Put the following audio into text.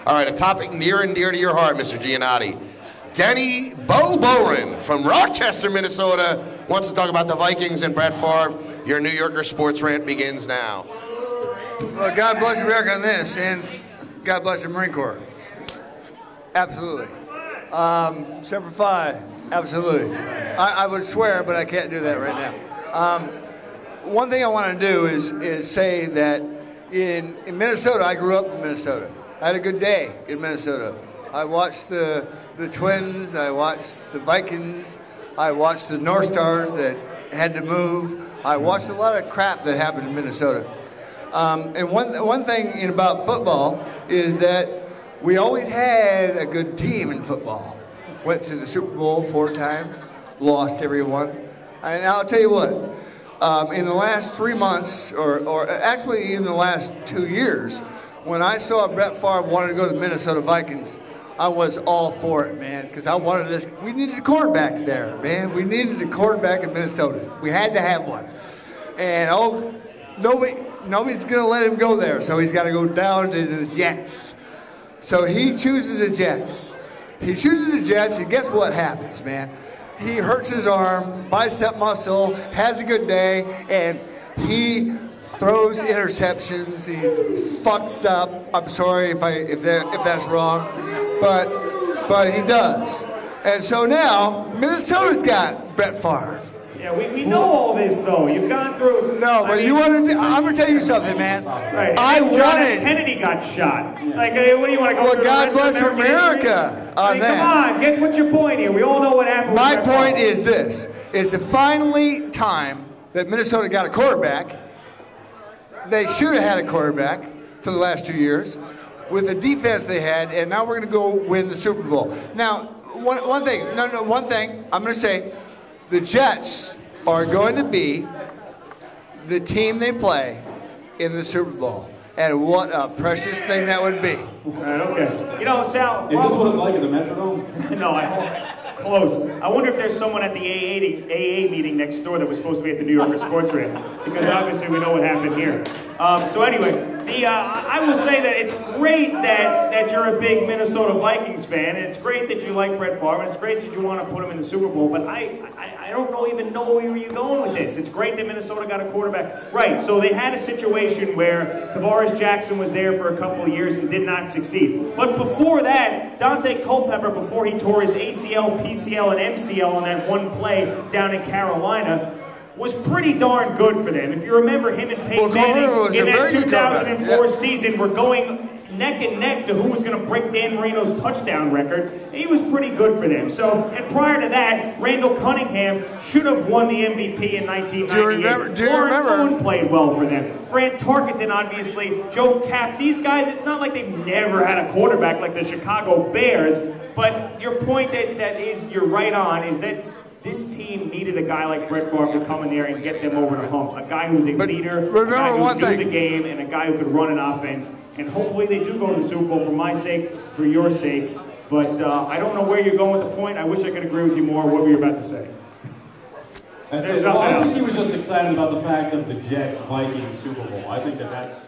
All right, a topic near and dear to your heart, Mr. Giannotti. Denny Bo Boren from Rochester, Minnesota, wants to talk about the Vikings and Brett Farve. Your New Yorker sports rant begins now. Well, God bless America on this, and God bless the Marine Corps. Absolutely. Semper Fi, absolutely. I would swear, but I can't do that right now. One thing I want to do is say that in Minnesota, I grew up in Minnesota. I had a good day in Minnesota. I watched the Twins, I watched the Vikings, I watched the North Stars that had to move. I watched a lot of crap that happened in Minnesota. And one thing about football is that we always had a good team in football. Went to the Super Bowl 4 times, lost every one. And I'll tell you what, in the last 3 months, or actually in the last 2 years, when I saw Brett Favre wanted to go to the Minnesota Vikings, I was all for it, man, because I wanted this. We needed a quarterback there, man. We needed a quarterback in Minnesota. We had to have one. And nobody's going to let him go there, so he's got to go down to the Jets. So he chooses the Jets. He chooses the Jets, and guess what happens, man? He hurts his arm, bicep muscle, has a good day, and he throws interceptions. He fucks up. I'm sorry if that's wrong, but he does. And so now Minnesota's got Brett Favre. Yeah, we know all this though. You've gone through. No, but I'm gonna tell you something, man. Right. I John wanted. F. Kennedy got shot. Like, what do you want to go? Well, God bless America on that. Come on, what's your point here? We all know what happened. My point is this: it's finally time that Minnesota got a quarterback. They should have had a quarterback for the last 2 years with the defense they had, and now we're going to go win the Super Bowl. Now, one thing I'm going to say, the Jets are going to be the team they play in the Super Bowl. And what a precious thing that would be. Right, okay. You know, Sal... Is this what it's like in the Metrodome? No, close. I wonder if there's someone at the AA meeting next door that was supposed to be at the New Yorker Sports Rant, because obviously we know what happened here. So anyway, I will say that it's great that you're a big Minnesota Vikings fan, and it's great that you like Brett Favre, and it's great that you want to put him in the Super Bowl, but I don't even know where you're going with this. It's great that Minnesota got a quarterback. Right, so they had a situation where Tavares Jackson was there for a couple of years and did not succeed. But before that, Dante Culpepper, before he tore his ACL, PCL, and MCL on that one play down in Carolina, was pretty darn good for them. If you remember, him and Peyton Manning in that 2004 season were going neck and neck to who was going to break Dan Marino's touchdown record. He was pretty good for them. So, and prior to that, Randall Cunningham should have won the MVP in 1998. Do you remember? Boone played well for them. Fran Tarkenton, obviously. Joe Kapp. These guys, it's not like they've never had a quarterback like the Chicago Bears. But your point you're right on is that this team needed a guy like Brett Favre to come in there and get them over the hump. A guy who's a leader, a guy who knew the game, and a guy who could run an offense. And hopefully they do go to the Super Bowl for my sake, for your sake. But I don't know where you're going with the point. I wish I could agree with you more. What were you about to say? I think he was just excited about the fact of the Jets Vikings Super Bowl. I think that's